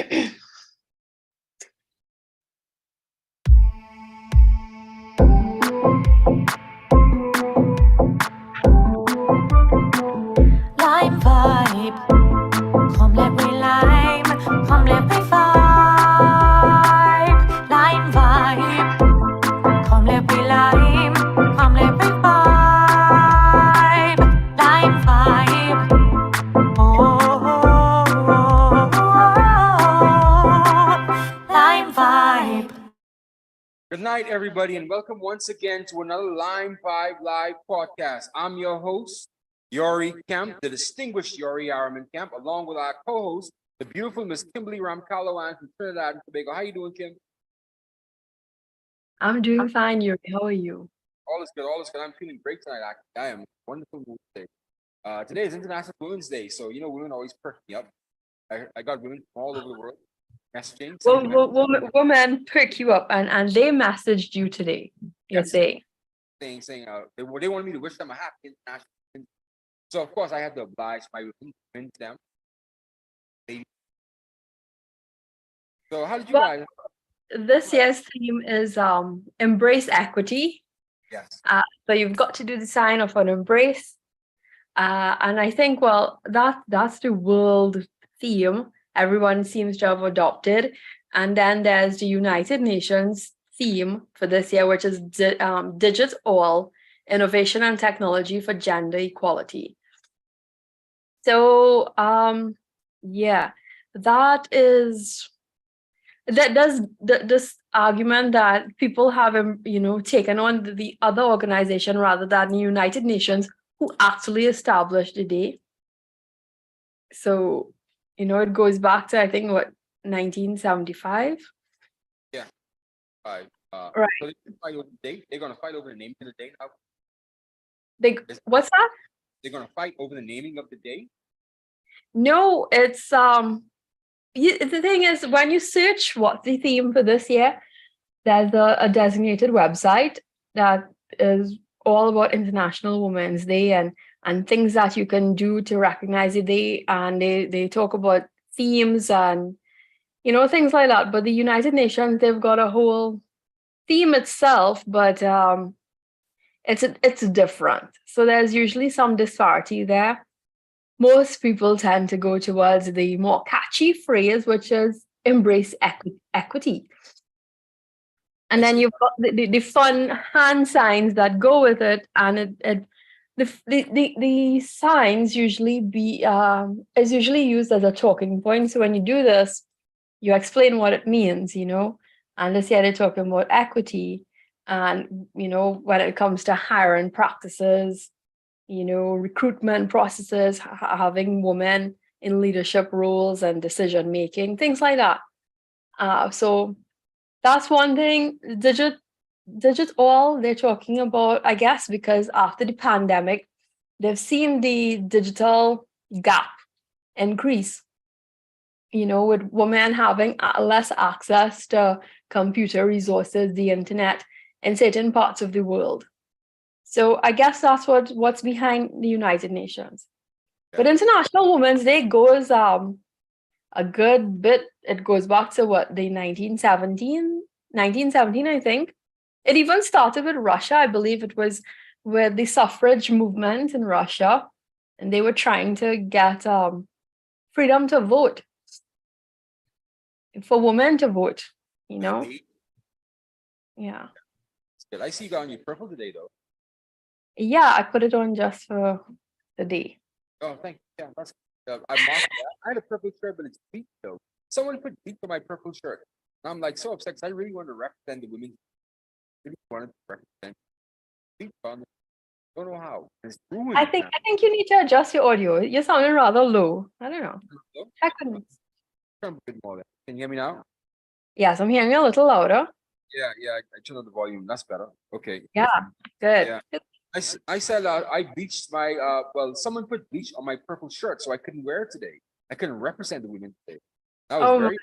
Lime vibe, come let me lime, come let me vibe. Lime vibe, come let me lime, come let me vibe. Lime vibe, lime vibe. Good night, everybody, and welcome once again to another LimeVibe Live podcast. I'm your host, Yori Kemp, the distinguished Yori Araman Kemp, along with our co-host, the beautiful Miss Kimberly Ramkalawan from Trinidad and Tobago. How you doing, Kim? I'm doing fine, Yuri. How are you? All is good, all is good. I'm feeling great tonight, actually. I am in a wonderful mood today. Today is International Women's Day, so women always perk me up. I got women from all over the world messaging. Women pick you up, and they messaged you today. You're saying saying they wanted me to wish them a happy International Women's Day. So of course I had to oblige my women to them. So how did you guys? This year's theme is embrace equity. Yes. So you've got to do the sign of an embrace. And I think, that's the world theme everyone seems to have adopted. And then there's the United Nations theme for this year, which is Digital Innovation and Technology for Gender Equality. So, this argument that people have, taken on the other organization rather than the United Nations, who actually established the day. So, it goes back to, I think, 1975? Yeah. Right. Right. So they're going to fight over the naming of the day now? What's that? They're going to fight over the naming of the day? No, it's, the thing is, when you search what's the theme for this year, there's a designated website that is all about International Women's Day and things that you can do to recognize the day, and they talk about themes and things like that. But the United Nations, they've got a whole theme itself, but it's different. So there's usually some disparity there. Most people tend to go towards the more catchy phrase, which is embrace equity. And then you've got the fun hand signs that go with it, and the signs usually is usually used as a talking point. So when you do this, you explain what it means, And this year they're talking about equity, and when it comes to hiring practices, recruitment processes, having women in leadership roles and decision making, things like that. So that's one thing. Digital, they're talking about, I guess, because after the pandemic, they've seen the digital gap increase, with women having less access to computer resources, the internet, in certain parts of the world. So I guess that's what's behind the United Nations. But International Women's Day goes a good bit. It goes back to the 1917, I think. It even started with Russia. I believe it was with the suffrage movement in Russia, and they were trying to get freedom to vote, for women to vote, Yeah. It's good. I see you got on your purple today, though. Yeah, I put it on just for the day. Oh, thank you. Yeah, that's I marked that. I had a purple shirt, but it's pink, though. Someone put pink on my purple shirt. And I'm like so upset because I really wanted to represent the women. Really wanted to represent pink on. Don't know how. It's ruined. I think you need to adjust your audio. You're sounding rather low. I don't know. Check on. Can you hear me now? Yes, I'm hearing you a little louder. Yeah. I turned on the volume. That's better. Okay. Yeah, good. Yeah. I said I bleached my someone put bleach on my purple shirt, so I couldn't wear it today. I couldn't represent the women today. I was very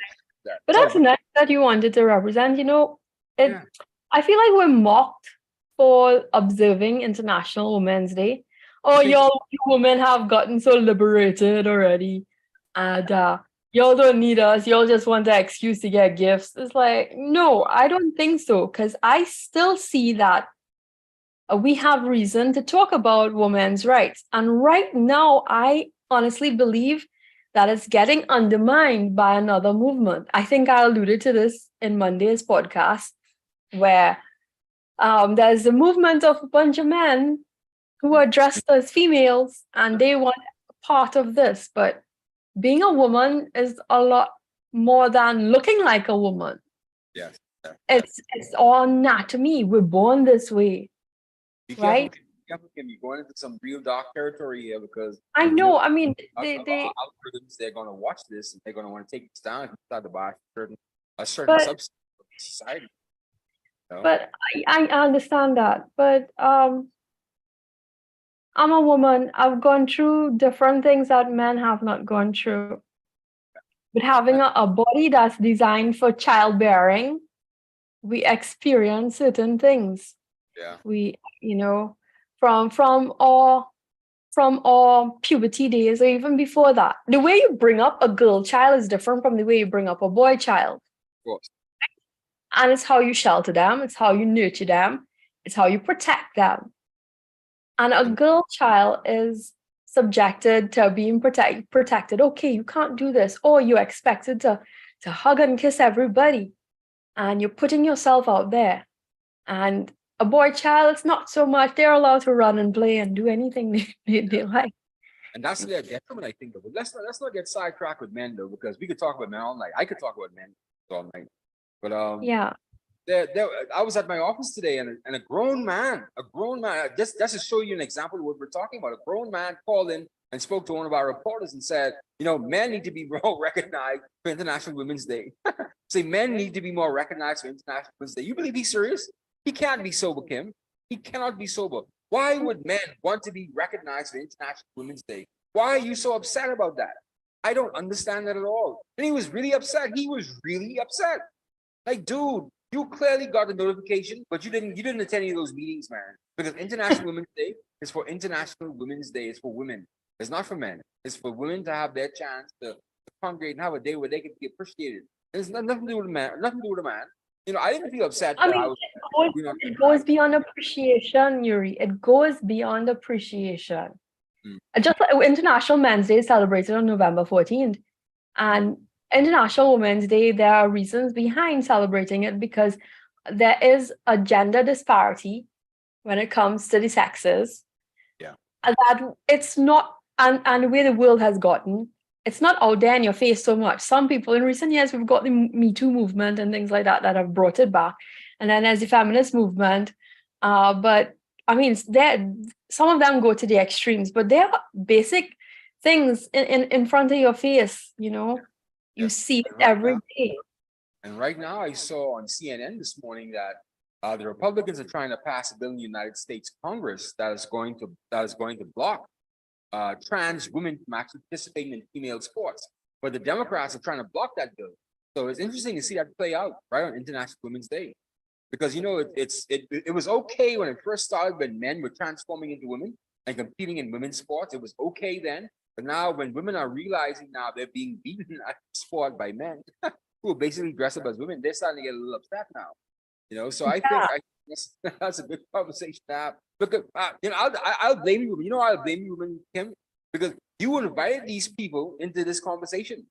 upset. But that's nice that you wanted to represent. I feel like we're mocked for observing International Women's Day. Oh, you women have gotten so liberated already. And y'all don't need us. Y'all just want an excuse to get gifts. It's like, no, I don't think so. Because I still see that we have reason to talk about women's rights. And right now, I honestly believe that it's getting undermined by another movement. I think I alluded to this in Monday's podcast, where there's a movement of a bunch of men who are dressed as females and they want part of this. But being a woman is a lot more than looking like a woman. Yes. It's all anatomy. We're born this way, Be right? careful, Kim. You're going into some real dark territory here because I you know. know I mean, our they algorithms, they're going to watch this and they're going to want to take this down if you start to buy a certain but subset of society. You know? but I understand that. But I'm a woman. I've gone through different things that men have not gone through. But having a body that's designed for childbearing, we experience certain things. Yeah. We, from our puberty days or even before that. The way you bring up a girl child is different from the way you bring up a boy child. Of course. And it's how you shelter them, it's how you nurture them, it's how you protect them. And a girl child is subjected to being protected. Okay, you can't do this. Or you're expected to hug and kiss everybody. And you're putting yourself out there. And a boy child, it's not so much. They're allowed to run and play and do anything they like. And that's their detriment, I think. But let's not get sidetracked with men though, because we could talk about men all night. I could talk about men all night. But Yeah. I was at my office today, and a grown man, just to show you an example of what we're talking about. A grown man called in and spoke to one of our reporters and said, men need to be more recognized for International Women's Day. Say men need to be more recognized for International Women's Day. You believe he's serious? He can't be sober, Kim. He cannot be sober. Why would men want to be recognized for International Women's Day? Why are you so upset about that? I don't understand that at all. And he was really upset. Like, dude, you clearly got the notification, but you didn't attend any of those meetings, man. Because International Women's Day is for International Women's Day. It's for women. It's not for men. It's for women to have their chance to congregate and have a day where they can be appreciated. It's nothing to do with a man. Nothing to do with a man. I didn't feel upset. I mean, it goes beyond appreciation, Yuri. It goes beyond appreciation. Just like International Men's Day is celebrated on November 14th. And International Women's Day, there are reasons behind celebrating it because there is a gender disparity when it comes to the sexes. Yeah. And that it's not, and the way the world has gotten, it's not out there in your face so much. Some people in recent years, we've got the Me Too movement and things like that have brought it back. And then there's the feminist movement. But I mean, some of them go to the extremes, but there are basic things in front of your face, You see it every day. And right now, I saw on CNN this morning that the Republicans are trying to pass a bill in the United States Congress that is going to block trans women from actually participating in female sports. But the Democrats are trying to block that bill. So it's interesting to see that play out right on International Women's Day. Because it was okay when it first started, when men were transforming into women and competing in women's sports. It was okay then. But now when women are realizing now they're being beaten at sport by men who are basically dressed up as women, they're starting to get a little upset now. So I think that's a good conversation to have. Because I'll blame you. I'll blame you, women, Kim, because you invited these people into this conversation.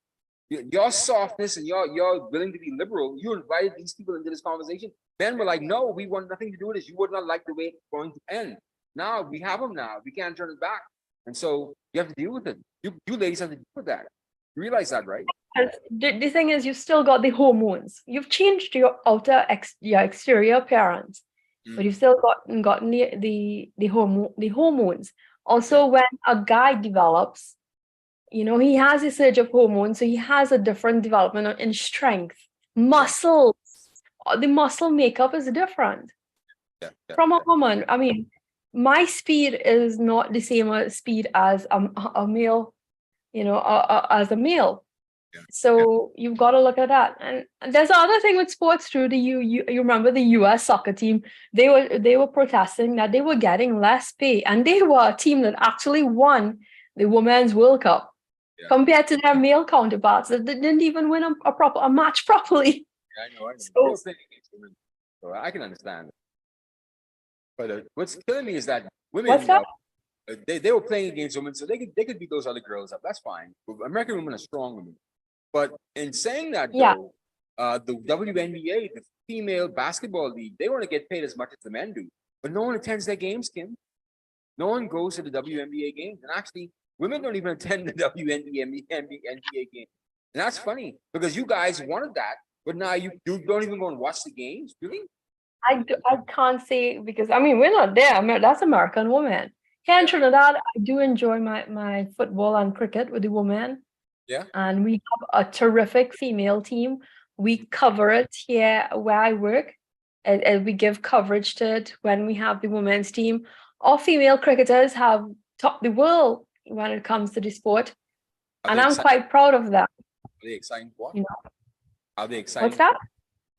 Your softness and your willing to be liberal, you invited these people into this conversation. Men were like, no, we want nothing to do with this. You would not like the way it's going to end. Now we have them now. We can't turn it back. And so you have to deal with it. You ladies have to deal with that. You realize that, right? The thing is, you've still got the hormones. You've changed your your exterior appearance, but you've still gotten the hormones. Also, when a guy develops, he has a surge of hormones, so he has a different development in strength, muscles. The muscle makeup is different from a woman. I mean, my speed is not the same speed as a male, as a male. So you've got to look at that. And there's another thing with sports too. You remember the US soccer team? They were protesting that they were getting less pay, and they were a team that actually won the Women's World Cup. Yeah. compared to their male counterparts that didn't even win a match properly. Yeah, I know. So- They were playing against women, so I can understand. But what's killing me is that women, What's that? they were playing against women, so they could beat those other girls up. That's fine. American women are strong women. But in saying that, Yeah. though, the WNBA, the female basketball league, they want to get paid as much as the men do. But no one attends their games, Kim. No one goes to the WNBA games. And actually, women don't even attend the WNBA game. And that's funny because you guys wanted that, but now you don't even go and watch the games, really? I can't say because I mean we're not there. That's American women. Here in Yeah. Trinidad, I do enjoy my football and cricket with the women. Yeah. And we have a terrific female team. We cover it here where I work, and we give coverage to it when we have the women's team. Our female cricketers have topped the world when it comes to the sport, Are and they I'm exciting? quite proud of that. Are they exciting to watch? You know, Are they exciting? what's that?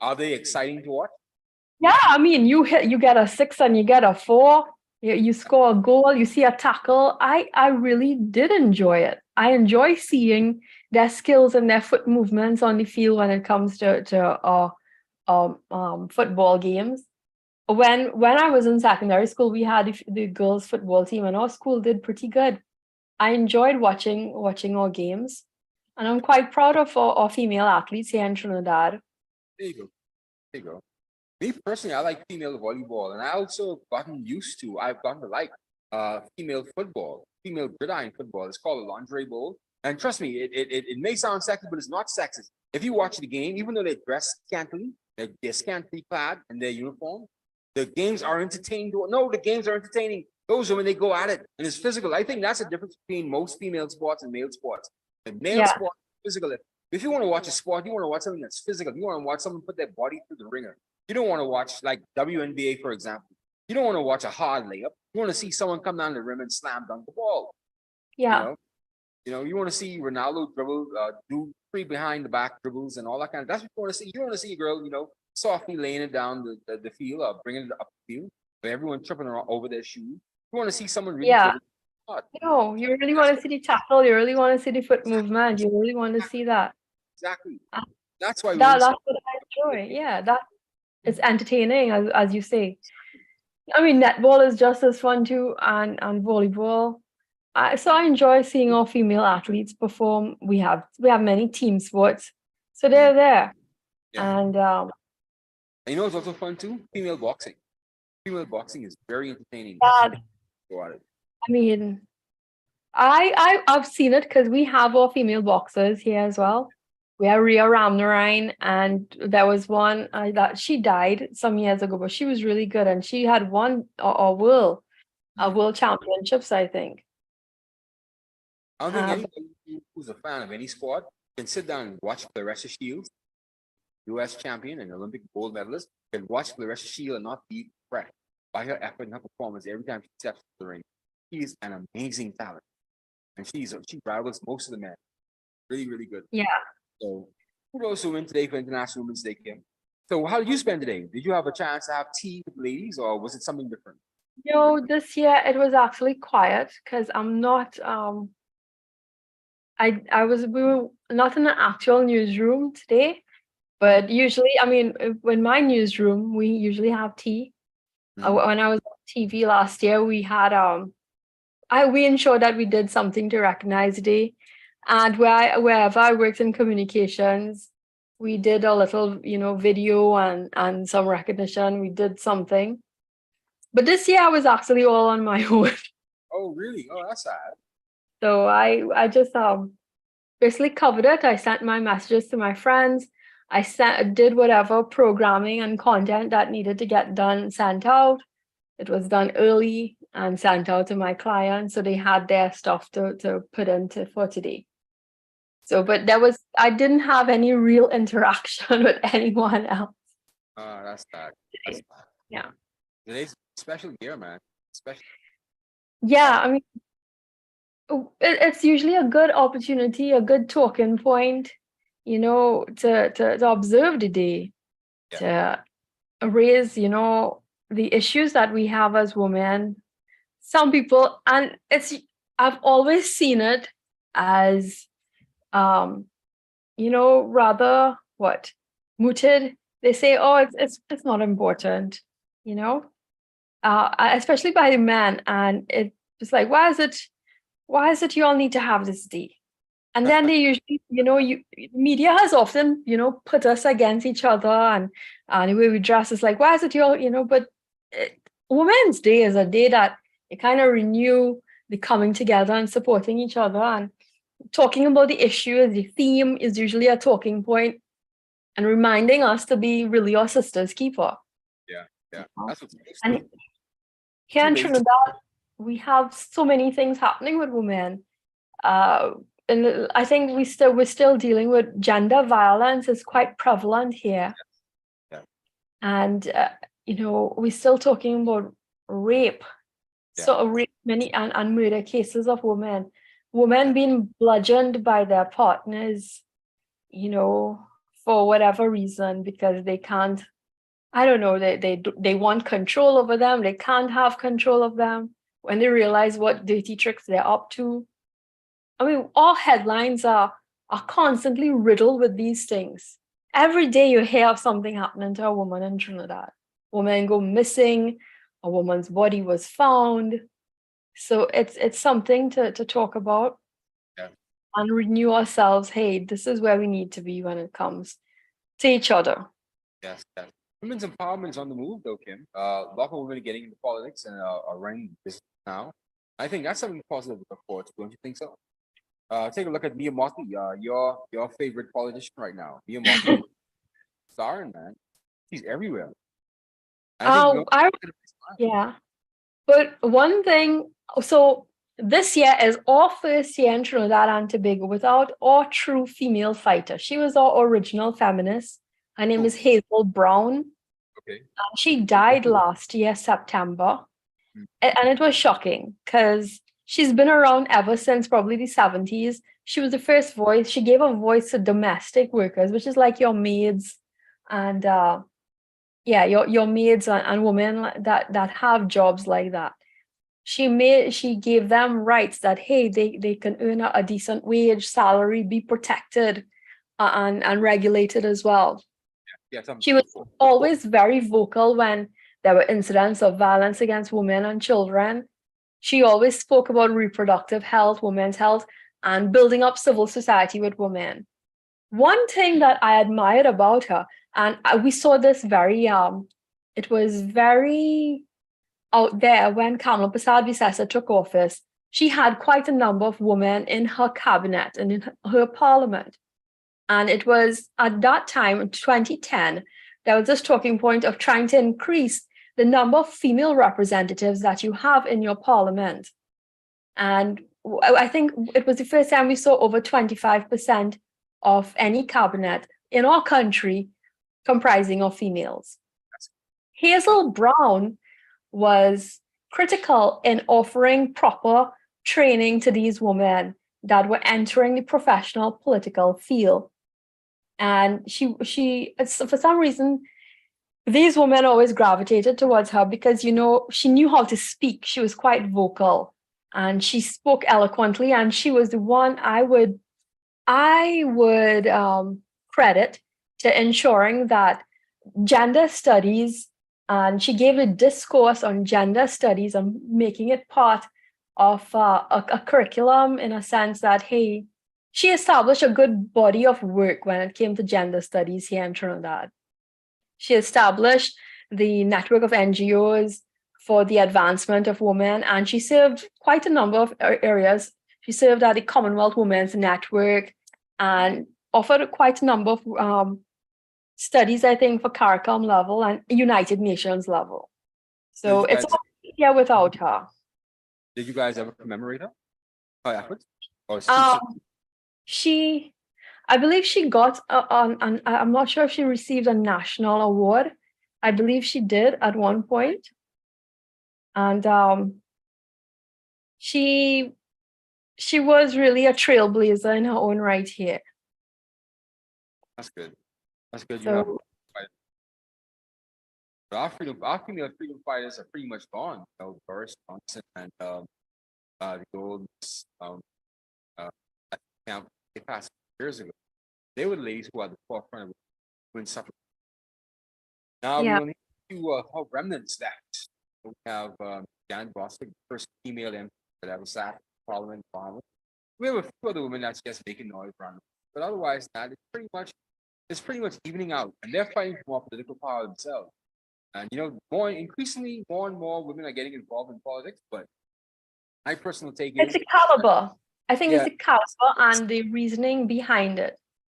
Are they exciting to watch? Yeah, I mean, you get a 6 and you get a 4. You score a goal, you see a tackle. I really did enjoy it. I enjoy seeing their skills and their foot movements on the field when it comes to football games. When I was in secondary school, we had the girls' football team, and our school did pretty good. I enjoyed watching our games, and I'm quite proud of our female athletes here in Trinidad. There you go. There you go. Me personally, I like female volleyball, and I've gotten to like female football, female gridiron football. It's called a lingerie bowl. And trust me, it may sound sexy, but it's not sexist. If you watch the game, even though they're dressed scantily, they're scantily clad in their uniform, the games are entertaining. No, the games are entertaining. Those are when they go at it, and it's physical. I think that's the difference between most female sports and male sports. The male Yeah. sport is physical. If you want to watch a sport, you want to watch something that's physical. You want to watch someone put their body through the ringer. You don't want to watch like WNBA, for example. You don't want to watch a hard layup. You want to see someone come down the rim and slam dunk the ball. Yeah. You want to see Ronaldo dribble, do 3 behind the back dribbles and all that kind of. That's what you want to see. You want to see a girl, softly laying it down the field, or bringing it up the field, but everyone tripping around over their shoes. You want to see someone really. Yeah. dribble hard. No, you really want to see the tackle. You really want to see the foot movement. You really want to see that. Exactly. That's why That's women's what I enjoy. Yeah, that it's entertaining, as you say. I mean, netball is just as fun too, and volleyball. So I enjoy seeing our female athletes perform. We have many team sports, so they're there. Yeah. And And you know what's also fun too? Female boxing. Female boxing is very entertaining. that, Go at it. I mean, I've seen it because we have our female boxers here as well. We have Rhea Ramnarine, and there was one that she died some years ago, but she was really good, and she had won a world championships, I think. I don't think Um, anybody who's a fan of any sport can sit down and watch Clarissa Shields, U.S. champion and Olympic gold medalist, can watch Clarissa Shields and not be impressed by her effort and her performance every time she steps to the ring. She's an amazing talent, and she rivals most of the men. Really, really good. Yeah. So, who knows who win today for International Women's Day, Kim? So, how did you spend today? Did you have a chance to have tea with the ladies, or was it something different? This year it was actually quiet because I'm not we were not in an actual newsroom today, but usually, I mean, in my newsroom we usually have tea. When I was on TV last year, we had we ensured that we did something to recognize the day, and wherever I worked in communications, we did a little video and some recognition. We did something, but this year I was actually all on my own. Oh, really? Oh, that's sad. So I just basically covered it. I sent my messages to my friends. I did whatever programming and content that needed to get done, sent out. It was done early and sent out to my clients, so they had their stuff to put into for today. So, but I didn't have any real interaction with anyone else. That's sad. That's sad. Yeah. Today's special year, man. Special. Yeah, I mean, it's usually a good opportunity, a good talking point, to observe the day, to raise, the issues that we have as women. Some people, and I've always seen it as um, rather what mooted. They say, "Oh, it's not important," you know, especially by the men, and it's like, why is it you all need to have this day? And then they usually, media has often, put us against each other, and the way we dress is like, why is it you all, but it, Women's Day is a day that you kind of renew the coming together and supporting each other and talking about the issue. The theme is usually a talking point and reminding us to be really our sister's keeper. Yeah, yeah. know? That's what's And here in amazing. Trinidad, we have so many things happening with women. And I think we're still dealing with gender violence is quite prevalent here. Yeah. And we're still talking about rape. Yeah. So rape many and murder cases of women being bludgeoned by their partners, for whatever reason, because they can't, I don't know, they want control over them, they can't have control of them when they realize what dirty tricks they're up to. I mean, all headlines are constantly riddled with these things. Every day you hear of something happening to a woman in Trinidad. Women go missing, a woman's body was found. So it's something to talk about. Yeah. And renew ourselves. Hey, this is where we need to be when it comes to each other. Yes, yes. Women's empowerment is on the move, though, Kim. A lot of women are getting into politics and are running business now. I think that's something positive to look forward to. Don't you think so? Take a look at Mia Motley, your favorite politician right now. Mia Motley, starring, man. She's everywhere. I think Yeah. But one thing, so this year is our first year in Trinidad and Tobago without our true female fighter. She was our original feminist. Her name is Hazel Brown. Okay. She died last year, September. And it was shocking because she's been around ever since probably the 70s. She was the first voice. She gave a voice to domestic workers, which is like your maids and your maids and women that have jobs like that. She gave them rights that, hey, they can earn a decent wage, salary, be protected, and regulated as well. Yeah, She was always very vocal when there were incidents of violence against women and children. She always spoke about reproductive health, women's health, and building up civil society with women. One thing that I admired about her, and we saw this it was very out there when Kamala Prasad-Visesa took office. She had quite a number of women in her cabinet and in her parliament. And it was at that time, in 2010, there was this talking point of trying to increase the number of female representatives that you have in your parliament. And I think it was the first time we saw over 25% of any cabinet in our country comprising of females. Hazel Brown was critical in offering proper training to these women that were entering the professional political field. And she for some reason, these women always gravitated towards her because, she knew how to speak. She was quite vocal and she spoke eloquently. And she was the one I would credit to ensuring that gender studies, and she gave a discourse on gender studies and making it part of a curriculum in a sense that, hey, she established a good body of work when it came to gender studies here in Trinidad. She established the network of NGOs for the advancement of women, and she served quite a number of areas. She served at the Commonwealth Women's Network and offered quite a number of studies, I think, for CARICOM level and United Nations level. So it's all here without her. Did you guys ever commemorate her? Her efforts? I believe she got I'm not sure if she received a national award. I believe she did at one point. And she was really a trailblazer in her own right here. That's good. That's good. So, our female freedom fighters are pretty much gone. Boris Johnson and the old camp, they passed years ago, they were the ladies who are at the forefront of women's suffrage. Now we Yeah. only have two remnants left. We have Janet Bostic, the first female MP that ever sat in Parliament. We have a few other women that's just making noise around, but otherwise, that it's pretty much evening out, and they're fighting for more political power themselves. And increasingly, more and more women are getting involved in politics. But my personal take It's is, the caliber. I think yeah, it's the caliber and the reasoning behind it.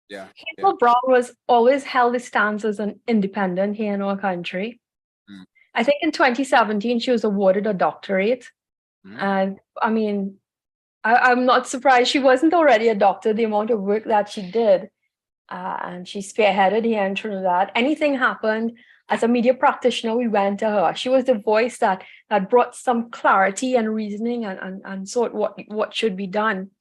yeah, Hazel Brown was always held a stance as an independent here in our country. Mm. I think in 2017 she was awarded a doctorate. And I mean, I'm not surprised she wasn't already a doctor, the amount of work that she did. And she spearheaded here in Trinidad. Anything happened, as a media practitioner, we went to her. She was the voice that brought some clarity and reasoning and sort what should be done.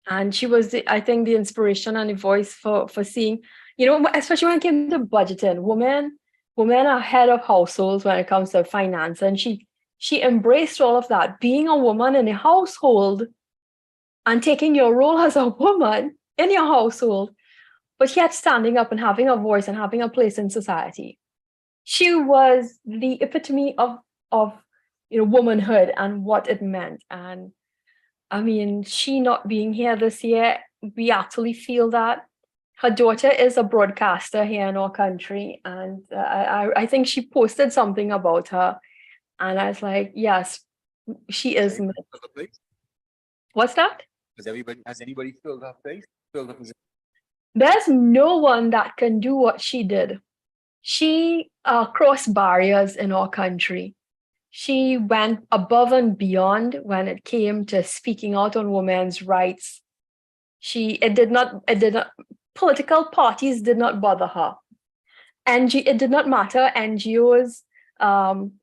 And she was, I think, the inspiration and the voice for seeing, especially when it came to budgeting. Women are head of households when it comes to finance, and she embraced all of that. Being a woman in a household and taking your role as a woman in your household, but yet standing up and having a voice and having a place in society. She was the epitome of womanhood and what it meant. And I mean, she not being here this year, we actually feel that. Her daughter is a broadcaster here in our country, and I think she posted something about her, and I was like, yes, she is. What's that? Has anybody filled her place? Filled her position? There's no one that can do what she did. She crossed barriers in our country. She went above and beyond when it came to speaking out on women's rights. It did not, political parties did not bother her. And it did not matter, NGOs,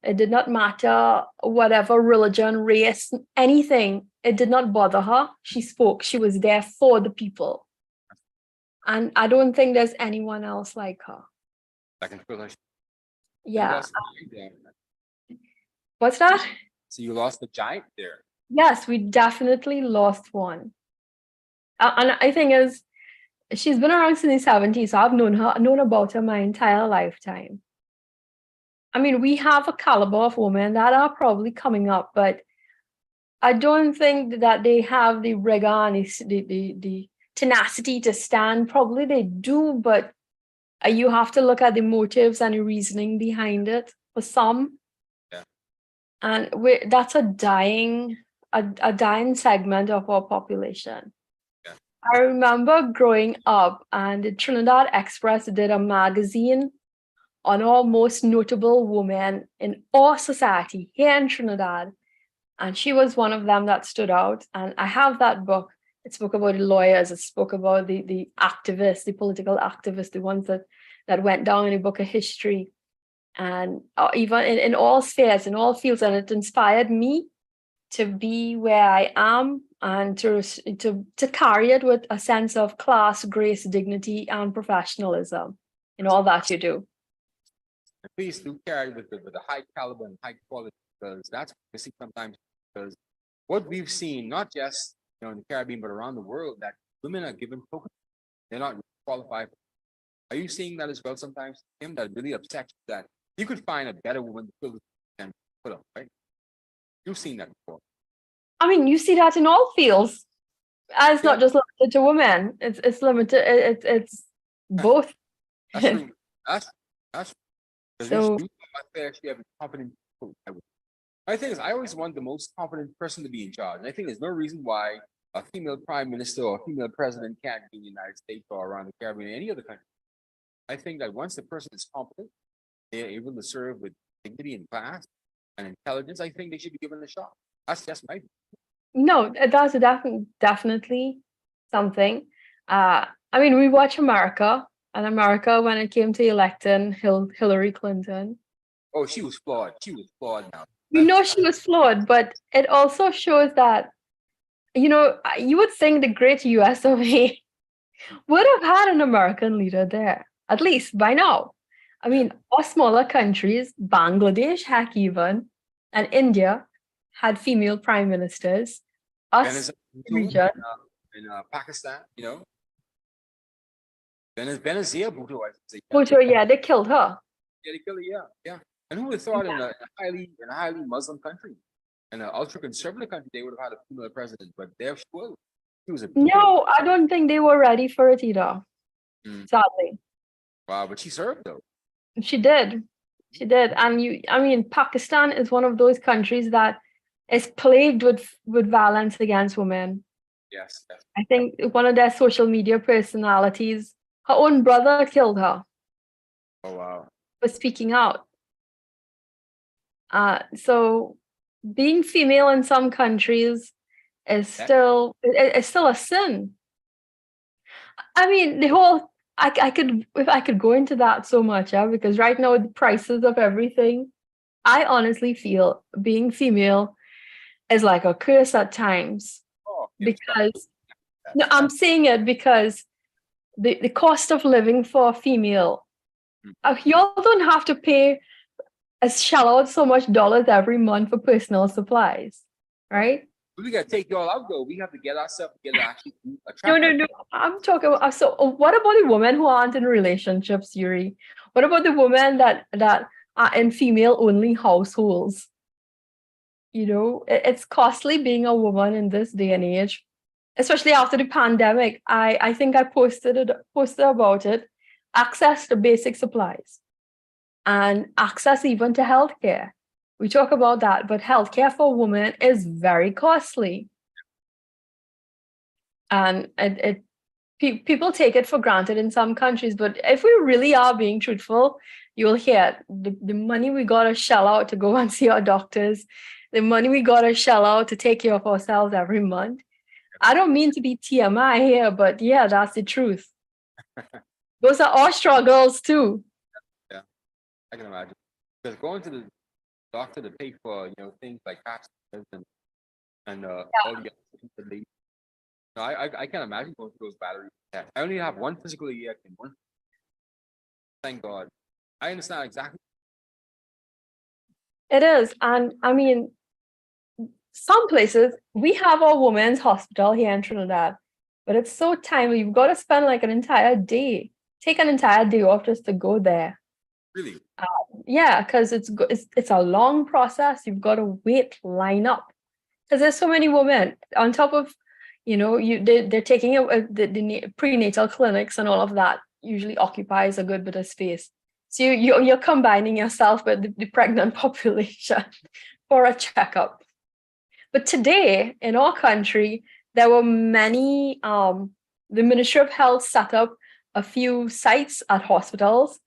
it did not matter whatever religion, race, anything. It did not bother her. She spoke. She was there for the people. And I don't think there's anyone else like her. I can feel her. Yeah. What's that? So you lost the giant there. Yes, we definitely lost one. And I think she's been around since the 70s, so I've known about her my entire lifetime. I mean, we have a caliber of women that are probably coming up, but I don't think that they have the rigor and the tenacity to stand. Probably they do, but you have to look at the motives and the reasoning behind it for some. Yeah. And that's a dying segment of our population. Yeah. I remember growing up, and the Trinidad Express did a magazine on our most notable women in our society here in Trinidad. And she was one of them that stood out. And I have that book. It spoke about the lawyers. It spoke about the activists, the political activists, the ones that went down in the book of history. And even in all spheres, in all fields. And it inspired me to be where I am and to carry it with a sense of class, grace, dignity, and professionalism in all that you do. Please do carry with the high caliber and high quality, because that's missing sometimes. Because what we've seen, not just in the Caribbean, but around the world, that women are given tokens. They're not qualified. Are you seeing that as well sometimes? Him that really upsets that you could find a better woman to fill than put up, right? You've seen that before. I mean, you see that in all fields. It's not just limited to women. It's limited. It's both. That's true. That's so. Actually have a competent people. My thing is, I always want the most competent person to be in charge. And I think there's no reason why a female prime minister or a female president can't be in the United States or around the Caribbean or any other country. I think that once the person is competent, they are able to serve with dignity and class and intelligence. I think they should be given a shot. That's just my view. No, that's definitely something. I mean, we watch America, and America, when it came to electing Hillary Clinton. Oh, she was flawed. She was flawed now. We know she was flawed, but it also shows that, you would think the great US of A would have had an American leader there, at least by now. I mean, our smaller countries, Bangladesh, heck even, and India had female prime ministers. Us region. In Pakistan, Venezuela, Bhutto, I should say. Bhutto, yeah, they killed her. Yeah, they killed her, yeah. And who would have thought in a highly Muslim country, in an ultra conservative country, they would have had a female president, but there she was. She was a beacon. No, I don't think they were ready for it either. Sadly. Wow, but she served though. She did. She did. And I mean, Pakistan is one of those countries that is plagued with violence against women. Yes. I think one of their social media personalities, her own brother killed her. Oh wow. For speaking out. So being female in some countries is still a sin. I mean, the whole I could go into that so much, because right now the prices of everything, I honestly feel being female is like a curse at times. Because no, I'm saying it because the cost of living for a female, y'all don't have to pay shell out so much dollars every month for personal supplies, right? We gotta take y'all out though. We have to get ourselves together. Actually, no. I'm talking about. So, what about the women who aren't in relationships, Yuri? What about the women that are in female-only households? It's costly being a woman in this day and age, especially after the pandemic. I think I posted about it. Access to basic supplies and access even to healthcare. We talk about that, but healthcare for women is very costly. And people take it for granted in some countries, but if we really are being truthful, you'll hear the money we gotta shell out to go and see our doctors, the money we gotta shell out to take care of ourselves every month. I don't mean to be TMI here, but yeah, that's the truth. Those are our struggles too. Yeah, I can imagine. Because going to the doctor to pay for things like taxes and all the other things. No, I can't imagine going through those batteries. I only have one physical a year. Thank God. I understand exactly. It is. And I mean, some places, we have our women's hospital here in Trinidad, but it's so timely. You've got to spend like an entire day, take an entire day off just to go there. Really? Yeah, because it's a long process. You've got to wait, line up, because there's so many women. On top of, they're taking the prenatal clinics and all of that usually occupies a good bit of space. So you're combining yourself with the pregnant population for a checkup. But today in our country, there were many. The Ministry of Health set up a few sites at hospitals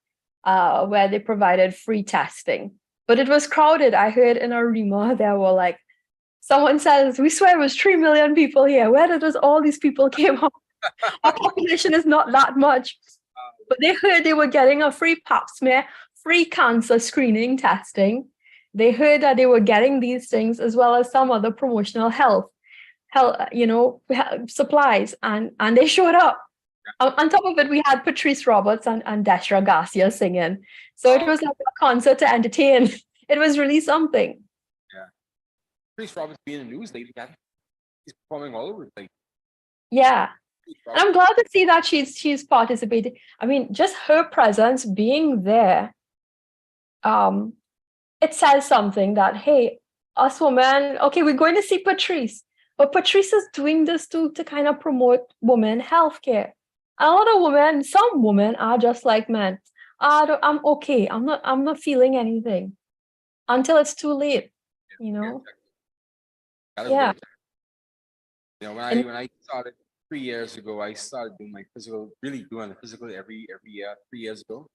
where they provided free testing, but it was crowded. I heard in a rumor there were like, someone says, we swear it was 3 million people here. Where did all these people came from? Our population is not that much. But they heard they were getting a free pap smear, free cancer screening testing. They heard that they were getting these things as well as some other promotional health, supplies, and they showed up. On top of it, we had Patrice Roberts and Desra Garcia singing. So it was like a concert to entertain. It was really something. Yeah. Patrice Roberts being in the news lately, he's performing all over the place. Yeah. And I'm glad to see that she's participating. I mean, just her presence being there, it says something that, hey, us women, okay, we're going to see Patrice, but Patrice is doing this to kind of promote women healthcare. A lot of women, some women are just like, man, I'm okay. I'm not feeling anything until it's too late, Yeah. When I started 3 years ago, I started doing my physical, really doing the physical every year. 3 years ago,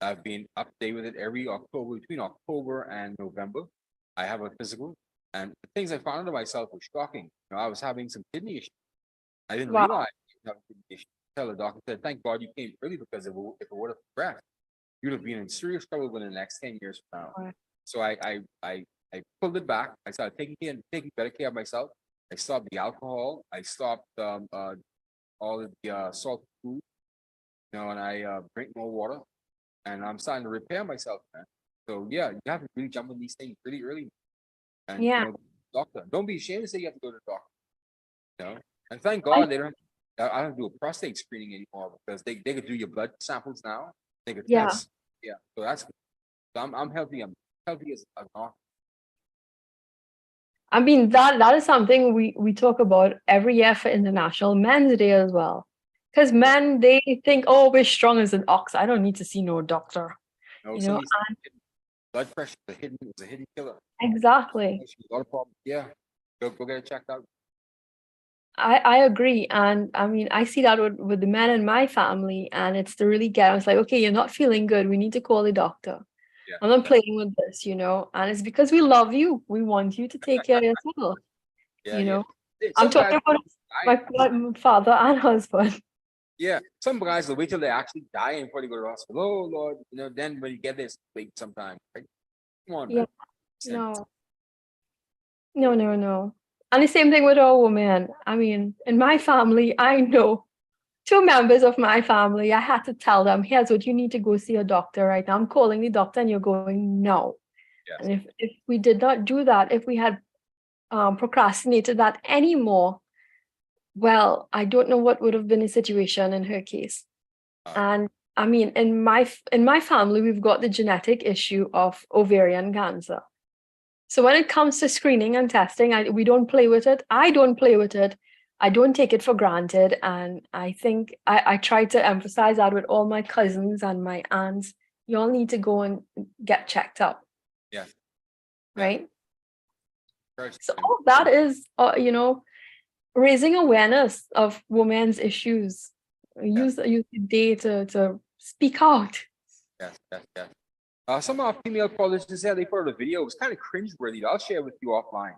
I've been up to date with it every October, between October and November. I have a physical, and the things I found out myself were shocking. I was having some kidney issues. I didn't realize I was having kidney issues. Tell the doctor, said, "Thank God you came early, because if it would have progressed, you'd have been in serious trouble within the next 10 years from now." So I pulled it back. I started taking better care of myself. I stopped the alcohol. I stopped all of the salty food, and I drink more water. And I'm starting to repair myself, man. So yeah, you have to really jump on these things really early. And doctor, don't be ashamed to say you have to go to the doctor. And thank God they don't. I don't do a prostate screening anymore because they could do your blood samples now. They could Yeah. test. Yeah, so that's good. So I'm healthy. I'm healthy as a dog. I mean, that is something we talk about every year for International Men's Day as well. Because men, they think, oh, we're strong as an ox. I don't need to see no doctor. No, You some know, of these blood pressure is a hidden killer. exactly. A lot of problems. Yeah, go get it checked out. I agree. And I mean, I see that with the men in my family, and it's to really get, I was like, okay, you're not feeling good. We need to call the doctor. Yeah, I'm not playing with this, you know, and it's because we love you. We want you to take care of yourself, yeah, you yeah. know. I'm Some guys, talking about my father and husband. yeah, some guys will wait till they actually die before they go to the hospital. Oh Lord, then when you get this, wait sometime, right? Come on, Yeah, man. no, no. And the same thing with our women. I mean, in my family, I know two members of my family, I had to tell them, here's what you need to go see a doctor right now. I'm calling the doctor and you're going, no. Yes. And if we did not do that, if we had procrastinated that anymore, well, I don't know what would have been the situation in her case. And I mean, in my family, we've got the genetic issue of ovarian cancer. So when it comes to screening and testing, we don't play with it. I don't play with it. I don't take it for granted. And I think I try to emphasize that with all my cousins and my aunts. You all need to go and get checked up. Yeah. Right. Right. So all of that is, raising awareness of women's issues. Use the day to speak out. Yes. Some of our female politicians said they put out a video. It was kind of cringeworthy. I'll share it with you offline.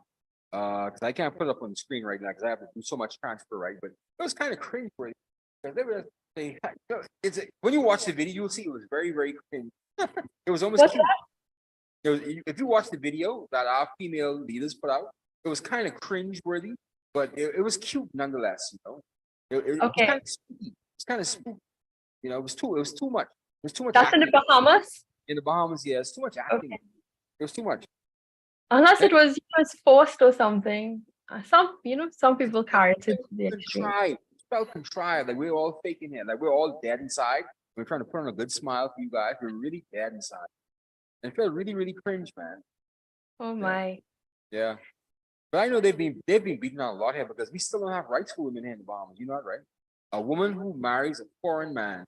Because I can't put it up on the screen right now because I have to do so much transfer, right? But it was kind of cringeworthy. When you watch the video, you'll see it was very, very cringe. It was almost cute. If you watch the video that our female leaders put out, it was kind of cringeworthy, but it was cute nonetheless. It was kind of spooky. It's kind of spooky. It was too much. It was too much. That's in the Bahamas. In the Bahamas, yeah, it's too much acting. Okay. It was too much. Unless it was forced or something. Some people carry it to the extreme. It felt contrived. Like we're all faking it. Like we're all dead inside. We're trying to put on a good smile for you guys. We're really dead inside. And it felt really, really cringe, man. Oh my. Yeah. But I know they've been beaten out a lot here because we still don't have rights for women here in the Bahamas. You know that, right? A woman who marries a foreign man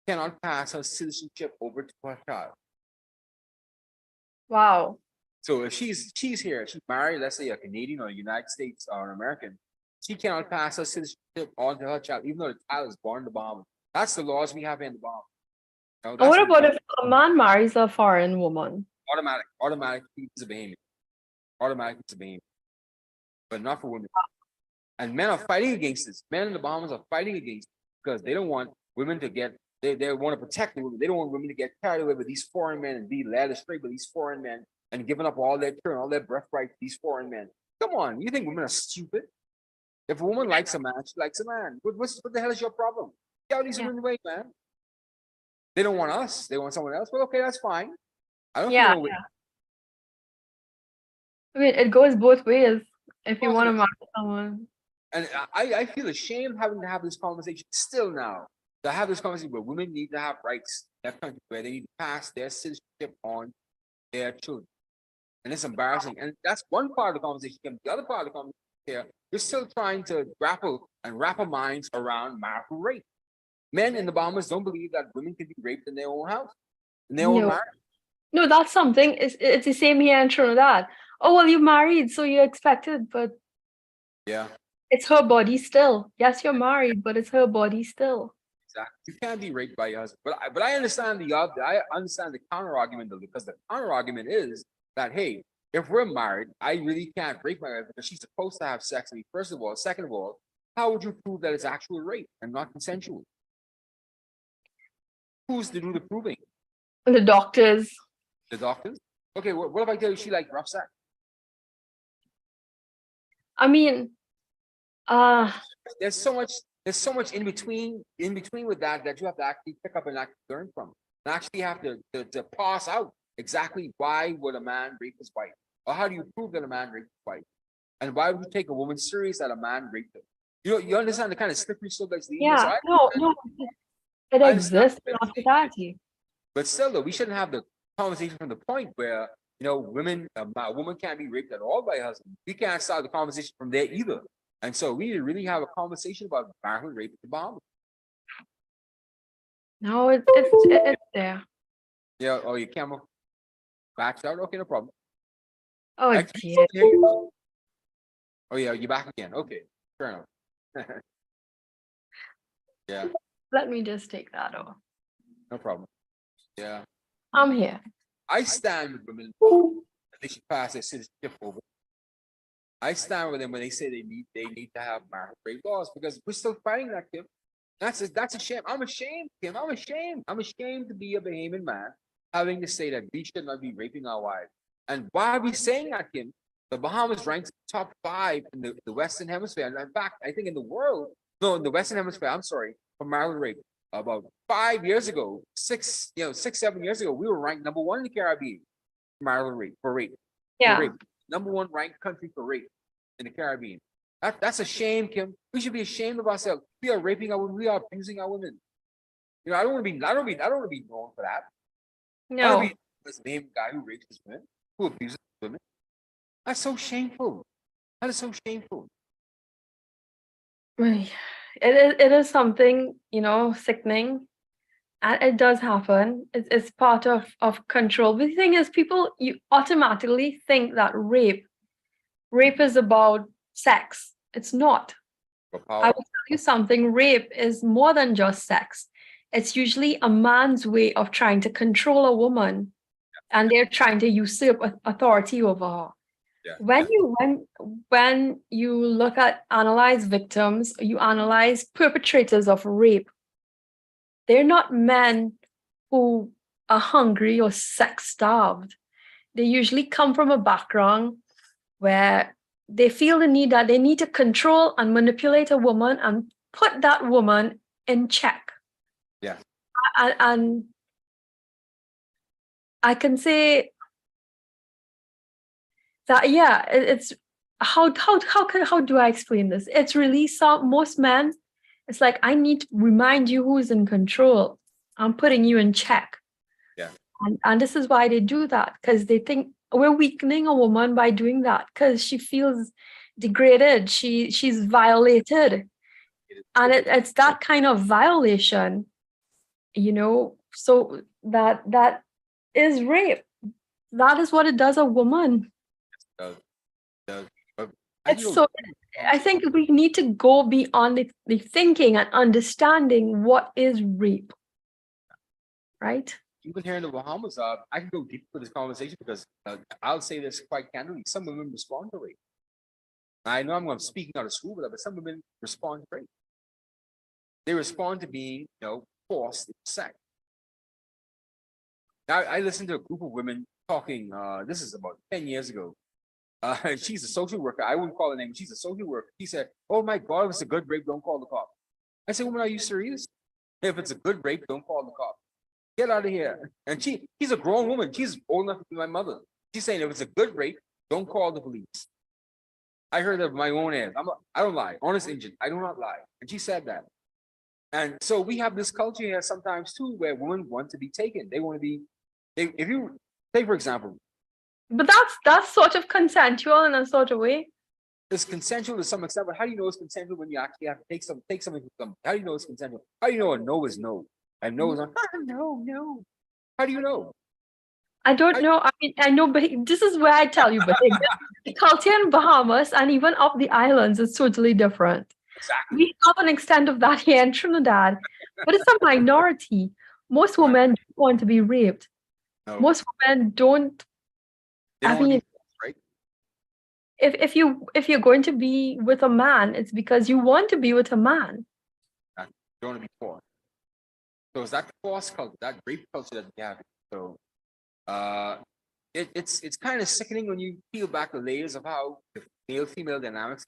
cannot pass her citizenship over to her child. Wow. So if she's here, she's married, let's say a Canadian or a United States or an American, she cannot pass her citizenship on to her child, even though the child is born in the Bahamas. That's the laws we have in the Bahamas. And what about if a man marries a foreign woman? Automatically, it's a Bahamian. Automatically, it's a Bahamian. But not for women. And men are fighting against this. Men in the Bahamas are fighting against it because they don't want women to get, they want to protect the women. They don't want women to get carried away with these foreign men and be led astray by these foreign men and giving up all their children, all their birthright to these foreign men. Come on, you think women are stupid? If a woman likes a man, she likes a man. What the hell is your problem? Get all these women away, man. They don't want us. They want someone else. Well, okay, that's fine. I don't feel no way. I mean, it goes both ways if you want to marry someone. And I feel ashamed having to have this conversation still now. To have this conversation where women need to have rights in that country, where they need to pass their citizenship on their children. And it's embarrassing. And that's one part of the conversation. The other part of the conversation here, we're still trying to grapple and wrap our minds around marital rape. Men in the Bahamas don't believe that women can be raped in their own house, in their own marriage. No, that's something. It's the same here in Trinidad. Oh, well, you're married, so you're expected, but yeah, it's her body still. Yes, you're married, but it's her body still. Exactly. You can't be raped by your husband. But I understand the counter argument though, because the counter argument is that hey, if we're married, I really can't rape my wife because she's supposed to have sex with me, first of all. Second of all, how would you prove that it's actual rape and not consensual? Who's to do the proving? The doctors. The doctors? Okay, what if I tell you she like rough sex? I mean, there's so much in between with that you have to actually pick up and actually learn from. And actually have to parse out exactly why would a man rape his wife? Or how do you prove that a man raped his wife? And why would you take a woman serious that a man raped her? You understand the kind of slippery slope that's leading us. So Yeah, no, it I understand exists in our society. but still, though, we shouldn't have the conversation from the point where women, a woman can't be raped at all by her husband. We can't start the conversation from there either. And so we need to really have a conversation about marital rape in the Bahamas. No, it's there. Yeah. Oh, your camera backed out. Okay, no problem. Oh I can dear. hear you. Oh yeah, you're back again. Okay, fair enough. Yeah, Let me just take that off. no problem. Yeah, I'm here. I stand with women. They should pass their citizenship over. I stand with them when they say they need to have marital rape laws because we're still fighting that, Kim. That's a shame. I'm ashamed, Kim. I'm ashamed. I'm ashamed to be a Bahamian man having to say that we should not be raping our wives. And why are we saying that, Kim? The Bahamas ranks top 5 in the Western Hemisphere. And in fact, I think in the world, no, in the Western Hemisphere, I'm sorry, for marital rape. About 5 years ago, 7 years ago, we were ranked number 1 in the Caribbean for marital rape, for rape. Yeah. Rape. Number 1 ranked country for rape in the Caribbean. That's a shame, Kim. We should be ashamed of ourselves. We are raping our women. We are abusing our women. I don't want to be known for that. I No. don't want to be this name guy who rapes his women, who abuses women. That's so shameful. That is so shameful. Right. It is something, sickening. And it does happen. It's part of control. But the thing is, you automatically think that rape is about sex. It's not. I will tell you something, rape is more than just sex. It's usually a man's way of trying to control a woman, and they're trying to usurp authority over her. Yeah. When you analyze victims, you analyze perpetrators of rape, they're not men who are hungry or sex starved. They usually come from a background where they feel the need that they need to control and manipulate a woman and put that woman in check. Yeah. And I can say that, yeah, it's how do I explain this? It's really most men, it's like, I need to remind you who's in control. I'm putting you in check. Yeah. And this is why they do that, because they think we're weakening a woman by doing that, because she feels degraded, she's violated. And it's that kind of violation, so that is rape. That is what it does a woman. I think we need to go beyond the thinking and understanding what is rape. Right? Even here in the Bahamas, I can go deep with this conversation because I'll say this quite candidly. Some women respond to rape. I know I'm speaking out of school with that, but some women respond to rape. They respond to being, forced into sex. Now, I listened to a group of women talking. This is about 10 years ago. She's a social worker. I wouldn't call her name. She's a social worker. She said, "Oh my God, if it's a good rape, don't call the cop." I said, "Woman, are you serious? If it's a good rape, don't call the cop. Get out of here." And she's a grown woman. She's old enough to be my mother. She's saying, if it's a good rape, don't call the police. I heard that with my own ears. I don't lie. Honest Injun. I do not lie. And she said that. And so we have this culture here sometimes too, where women want to be taken. They want to be. If you take, for example. But that's sort of consensual in a sort of way. It's consensual to some extent, but how do you know it's consensual when you actually have to take something from somebody? How do you know it's consensual? How do you know a no is no? And no is not, no. How do you know? I don't know. I mean, I know, but this is where I tell you, but the culture in Bahamas and even up the islands is totally different. Exactly. We have an extent of that here in Trinidad, but it's a minority. Most women don't want to be raped. No. Most women don't. I mean, right? If you're going to be with a man, it's because you want to be with a man. You don't want to be forced. So it's that force culture, that rape culture that we have. So it's kind of sickening when you peel back the layers of how the male-female dynamics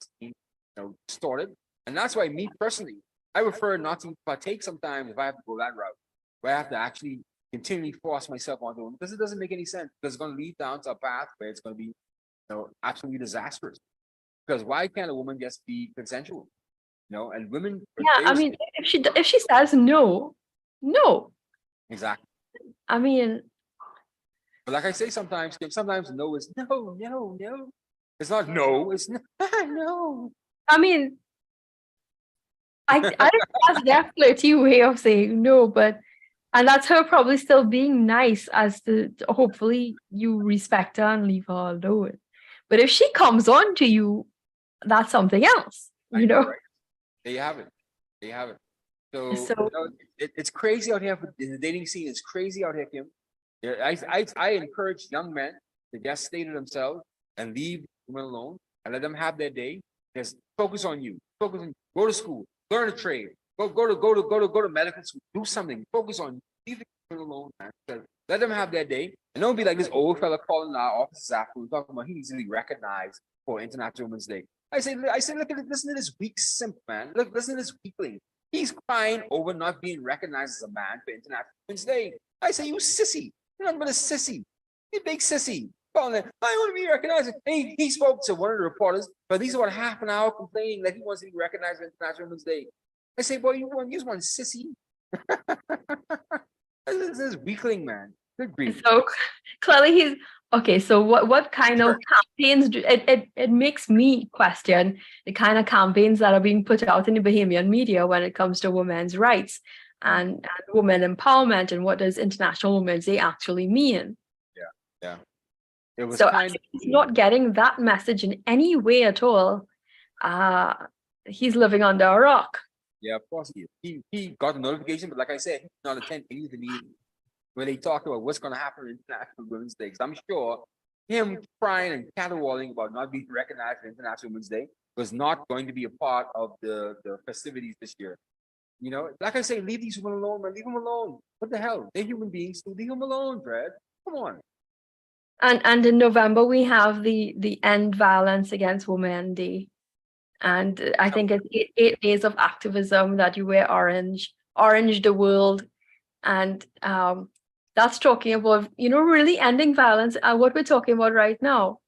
started. And that's why me personally, I prefer not to partake sometimes if I have to go that route, where I have to actually continually force myself onto them, because it doesn't make any sense, because it's going to lead down to a path where it's going to be absolutely disastrous. Because why can't a woman just be consensual? and women. Yeah, I mean, if she says no, no. Exactly. I mean, But like I say, sometimes no is no, no, no. It's not no. It's no, no. I mean, I think that's their flirty way of saying no, and that's her probably still being nice as to hopefully you respect her and leave her alone. But if she comes on to you, that's something else, I know, right? There you have it. There you have it. So, So it's crazy out here. In the dating scene, it's crazy out here, Kim. Yeah, I encourage young men to just stay to themselves and leave women alone and let them have their day. Just focus on you. Focus on go to school, learn a trade, go to medical school, do something. Focus on you. Leave the women alone, man. Let them have their day. And don't be like this old fella calling our offices after we're talking about he needs to be recognized for International Women's Day. I say, look at it, listen to this weak simp, man. Look, listen to this weakling. He's crying over not being recognized as a man for International Women's Day. I say, you sissy. You're nothing but a sissy. You big sissy. Calling it, I want to be recognized. He spoke to one of the reporters, but he's about half an hour complaining that he wants to be recognized for International Women's Day. I say, boy, you just one sissy. This is weakling, man. Good grief. So clearly he's okay. So what kind of campaigns do it makes me question the kind of campaigns that are being put out in the Bahamian media when it comes to women's rights and women empowerment and what does International Women's Day actually mean? Yeah. It was So he's not getting that message in any way at all. He's living under a rock. Yeah, of course he got the notification, but like I said, he did not attend any of the meetings when they talked about what's going to happen in International Women's Day. I'm sure him crying and caterwauling about not being recognized for International Women's Day was not going to be a part of the festivities this year. Like I say, leave these women alone, man. Leave them alone. What the hell? They're human beings. So leave them alone, Brad. Come on. And in November we have the End Violence Against Women Day. And I think it's 8 days of activism that you wear orange the world. And that's talking about, really ending violence and what we're talking about right now.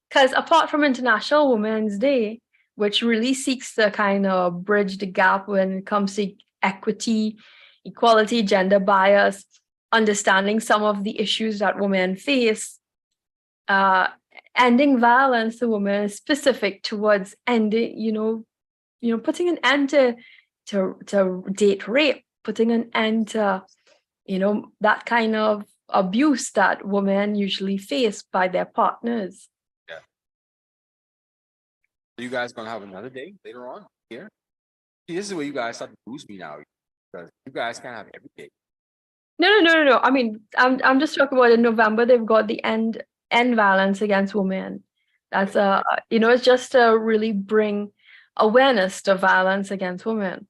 Because apart from International Women's Day, which really seeks to kind of bridge the gap when it comes to equity, equality, gender bias, understanding some of the issues that women face, ending violence to women is specific towards ending, putting an end to date rape, putting an end to, that kind of abuse that women usually face by their partners. Yeah. Are you guys gonna have another day later on here? See, this is where you guys start to boost me now, because you guys can't have every day. No. I mean, I'm just talking about in November they've got the end violence against women. That's it's just to really bring awareness to violence against women.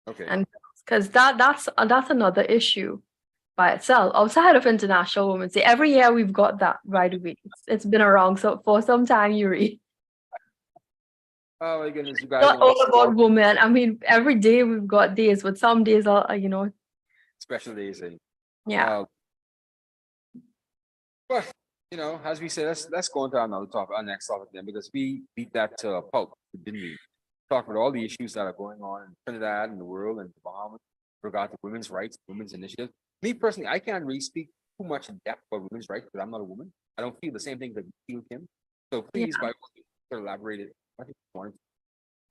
Okay. And because that's another issue by itself outside of International Women's Day. Every year we've got that, by the way. It's been around for some time, Yuri. Oh my goodness, you guys. Not all about women. I mean, every day we've got days, but some days are, special days. Yeah. But as we said, let's go on to another topic, our next topic then, because we beat that to a pulp, didn't we? Talk about all the issues that are going on in Trinidad and the world and the Bahamas with regard to women's rights, women's initiatives. Me personally, I can't really speak too much in depth about women's rights because I'm not a woman. I don't feel the same thing that you feel, Kim. So please, by all means, elaborate it. I think you wanted to.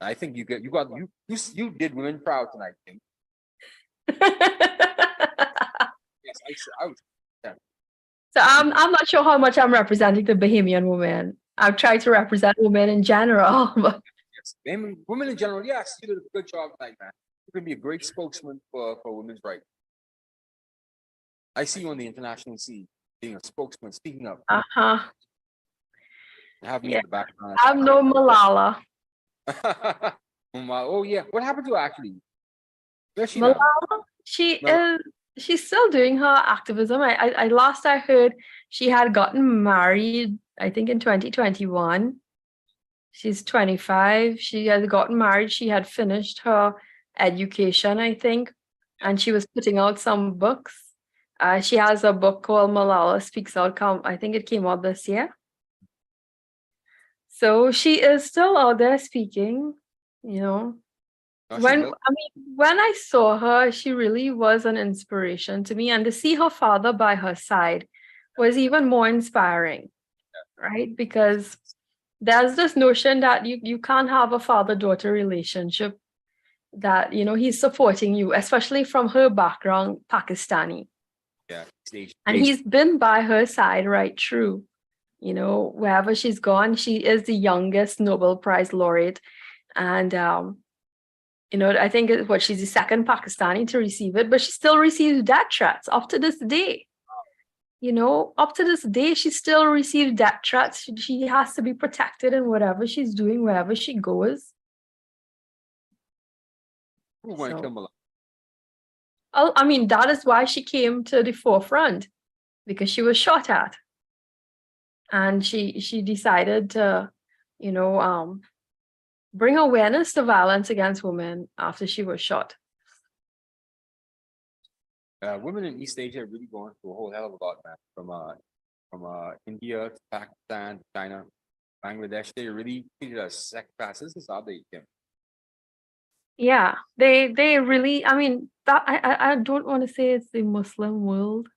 I think you did women proud tonight, Kim. Yes, I was. So I'm not sure how much I'm representing the Bahamian women. I've tried to represent women in general. But yes, women in general, yes, you did a good job tonight, man. You can be a great spokesman for women's rights. I see you on the international scene being a spokesman, speaking up. Have me in the background. I'm no Malala. Oh yeah, what happened to her actually? Where's she Malala, now? She's still doing her activism. I last I heard she had gotten married, I think in 2021. She's 25. She had gotten married. She had finished her education, I think, and she was putting out some books. She has a book called Malala Speaks Out. I think it came out this year. So she is still out there speaking, No, she When will. I mean, when I saw her, she really was an inspiration to me, and to see her father by her side was even more inspiring, right? Because there's this notion that you can't have a father-daughter relationship, that he's supporting you, especially from her background, Pakistani. Yeah, stage. And he's been by her side right through. Wherever she's gone, she is the youngest Nobel Prize laureate. And I think she's the second Pakistani to receive it, but she still receives death threats up to this day. Up to this day, she still receives death threats. She has to be protected in whatever she's doing, wherever she goes. Who going to So, kill Malala? I mean, that is why she came to the forefront, because she was shot at. And she decided to, bring awareness to violence against women after she was shot. Women in East Asia are really going through a whole hell of a lot, man. From India to Pakistan, China, Bangladesh, they really treated us second class. This is how they came. Yeah, they really, I mean, that I don't want to say it's the Muslim world,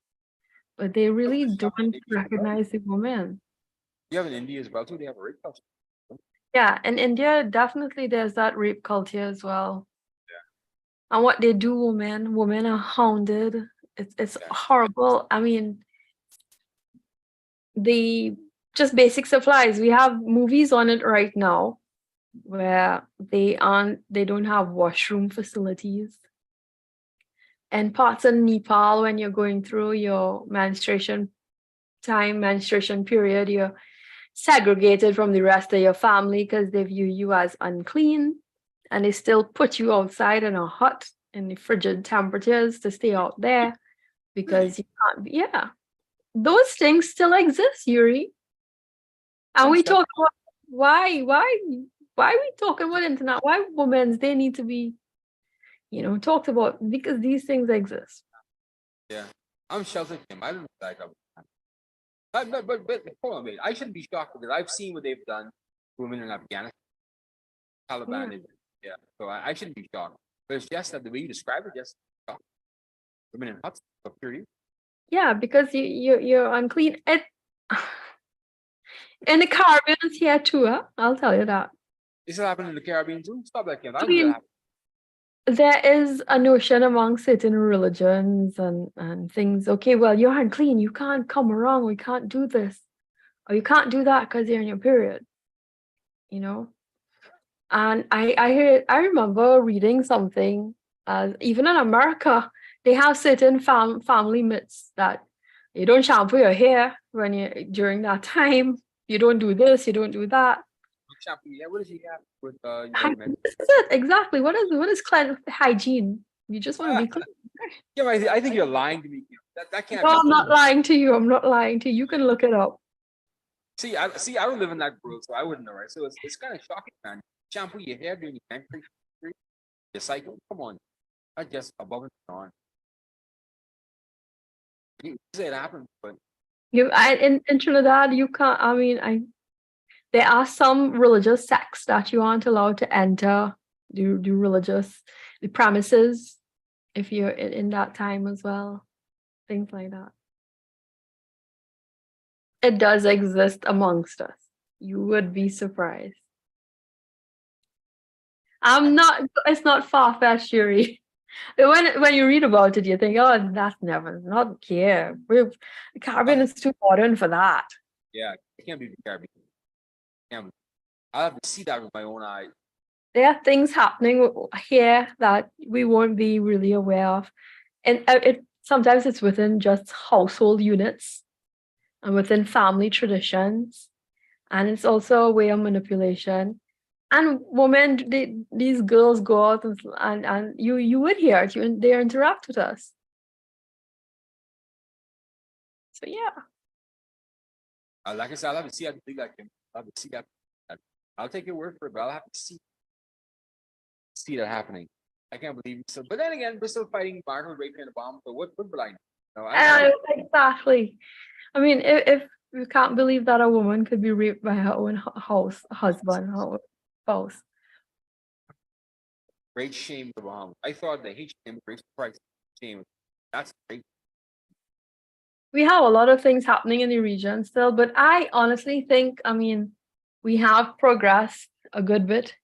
but they really don't recognize the woman. You have in India as well too. They have a rape culture. Yeah, in India, definitely there's that rape culture as well. And what they do, women are hounded. It's horrible. I mean, the just basic supplies. We have movies on it right now where they don't have washroom facilities. And parts in Nepal, when you're going through your menstruation period, you're segregated from the rest of your family because they view you as unclean, and they still put you outside in a hut in the frigid temperatures to stay out there because you can't. Yeah, those things still exist, Yuri. And we talk about why we talking about internet? Why women they need to be, talked about, because these things exist. Yeah, I'm sheltered him. I don't know that. But hold on, wait. I shouldn't be shocked because I've seen what they've done to women in Afghanistan, Taliban. Yeah, so I shouldn't be shocked. But it's just that the way you describe it, just shocked. Women in huts, so period. Yeah, because you're unclean. In the Caribbean here too, huh? I'll tell you that. This is happening in the Caribbean too. Stop that, Kim. I I don't know that mean, happen. there is a notion among certain religions and things. Okay, well, you're unclean. You can't come around. We can't do this, or you can't do that because you're in your period. And I remember reading something. Even in America, they have certain family myths that you don't shampoo your hair when you during that time. You don't do this. You don't do that. Yeah, what does he have with This is it exactly. What is clean hygiene? You just want to be clean. Yeah, I think you're lying to me. That can't No, be. I'm not lying to you. I'm not lying to you. You can look it up. See, I don't live in that world, so I wouldn't know, right? So it's kind of shocking, man. Shampoo your hair during your menstruation, your cycle. Come on, not just above and beyond. You say it happens, but In Trinidad, you can't. I mean, there are some religious sects that you aren't allowed to enter the premises if you're in that time as well. Things like that. It does exist amongst us. You would be surprised. It's not far-fetched, Yuri. When you read about it, you think, oh, that's never, not here. The Caribbean is too modern for that. yeah, it can't be the Caribbean. I'll have to see that with my own eyes. There are things happening here that we won't be really aware of. And sometimes it's within just household units and within family traditions. And it's also a way of manipulation. And women, these girls go out and you would hear it. They interact with us. So yeah. Like I said, I'll have to see. I think I can. I'll have to see that. I'll take your word for it, but I'll have to see that happening. I can't believe it. So, but then again, we're still fighting Margaret rape and a bomb. So what will I know? Exactly. I mean, if you can't believe that a woman could be raped by her own husband, her own spouse. great shame in the Bahamas. I thought the Haitian immigration crisis shame. That's great. We have a lot of things happening in the region still, but I honestly think, I mean, we have progressed a good bit.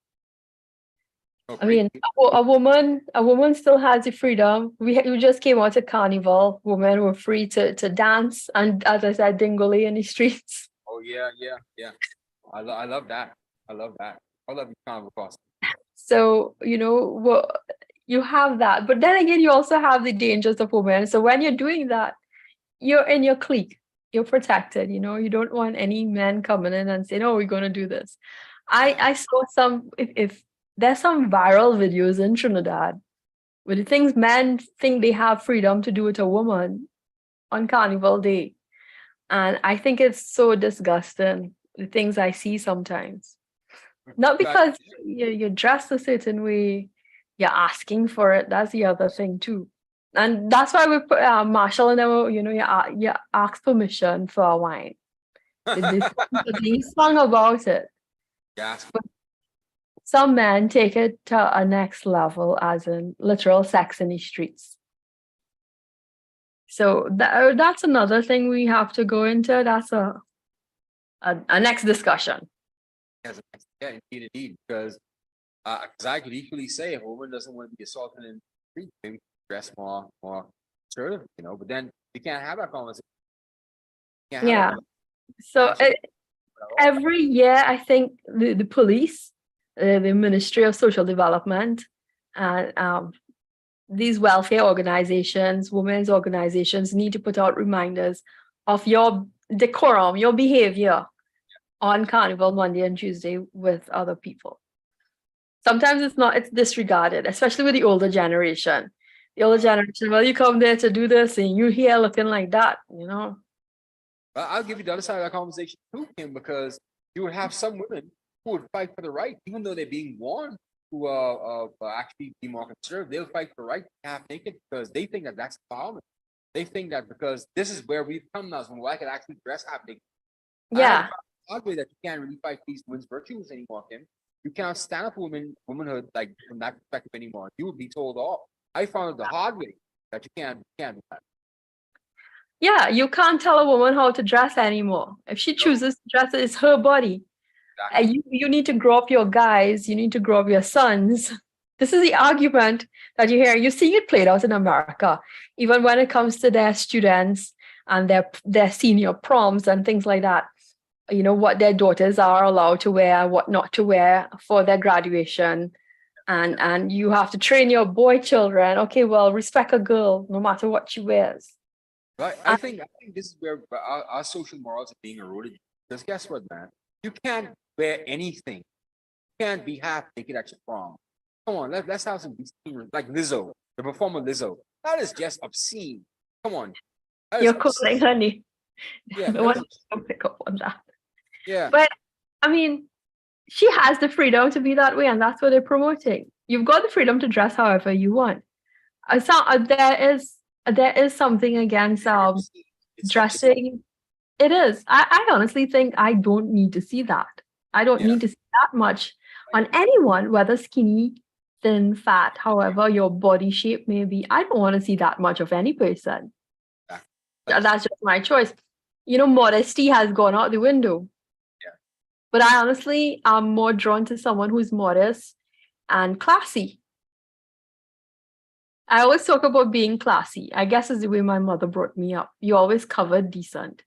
Oh, I great. mean, a woman still has the freedom. We just came out of carnival. Women were free to dance and, as I said, dingole in the streets. Oh yeah, yeah, yeah. I love that. I love that. I love you, Carnival Cost. So, you have that. But then again, you also have the dangers of women. So when you're doing that, you're in your clique. You're protected, you don't want any men coming in and saying, "Oh, we're gonna do this." I saw some if there's some viral videos in Trinidad with the things men think they have freedom to do with a woman on Carnival Day. And I think it's so disgusting, the things I see sometimes. Not because you're dressed a certain way, you're asking for it. That's the other thing too. And that's why we put Marshall and them, you ask permission for a wine. They sung about it. Yes. Some men take it to a next level, as in literal sex in the streets. So that's another thing we have to go into. That's a next discussion. Yes, yeah, indeed. Because I could equally say if a woman doesn't want to be assaulted in the street, maybe dress more assertive, But then we can't have that conversation. Yeah. So every year, I think the police, the Ministry of Social Development, and these welfare organizations, women's organizations need to put out reminders of your decorum, your behavior on Carnival Monday and Tuesday with other people. Sometimes it's disregarded, especially with the older generation. The older generation, well, you come there to do this and you here looking like that, I'll give you the other side of that conversation too, Kim, because you would have some women who would fight for the right, even though they're being warned to actually be more conservative. They'll fight for the right to half naked because they think that that's empowerment. They think that because this is where we've come now, so I can actually dress half naked. Yeah. Odd way that you can't really fight these women's virtues anymore, Kim. You can't stand up for womanhood like from that perspective anymore. You would be told off. I found it the hard way that you can't do that. Yeah, you can't tell a woman how to dress anymore. If she chooses to dress, it's her body. Exactly. And you need to grow up your guys, you need to grow up your sons. This is the argument that you hear. You see it played out in America, even when it comes to their students and their senior proms and things like that. What their daughters are allowed to wear, what not to wear for their graduation. And you have to train your boy children. Okay, well, respect a girl no matter what she wears. Right. I think this is where our social morals are being eroded. Because guess what, man? You can't wear anything. You can't be half naked at your prom. Come on, let's have some decent, like Lizzo, the performer Lizzo. That is just obscene. Come on. You're calling, honey. Yeah. No one can pick up on that. Yeah. But I mean, she has the freedom to be that way, and that's what they're promoting. You've got the freedom to dress however you want. There is something against dressing. It is. I honestly think I don't need to see that. I don't need to see that much on anyone, whether skinny, thin, fat, however your body shape may be. I don't want to see that much of any person. That's just my choice. Modesty has gone out the window. Yeah. But I honestly am more drawn to someone who's modest and classy. I always talk about being classy. I guess is the way my mother brought me up. You always covered decent.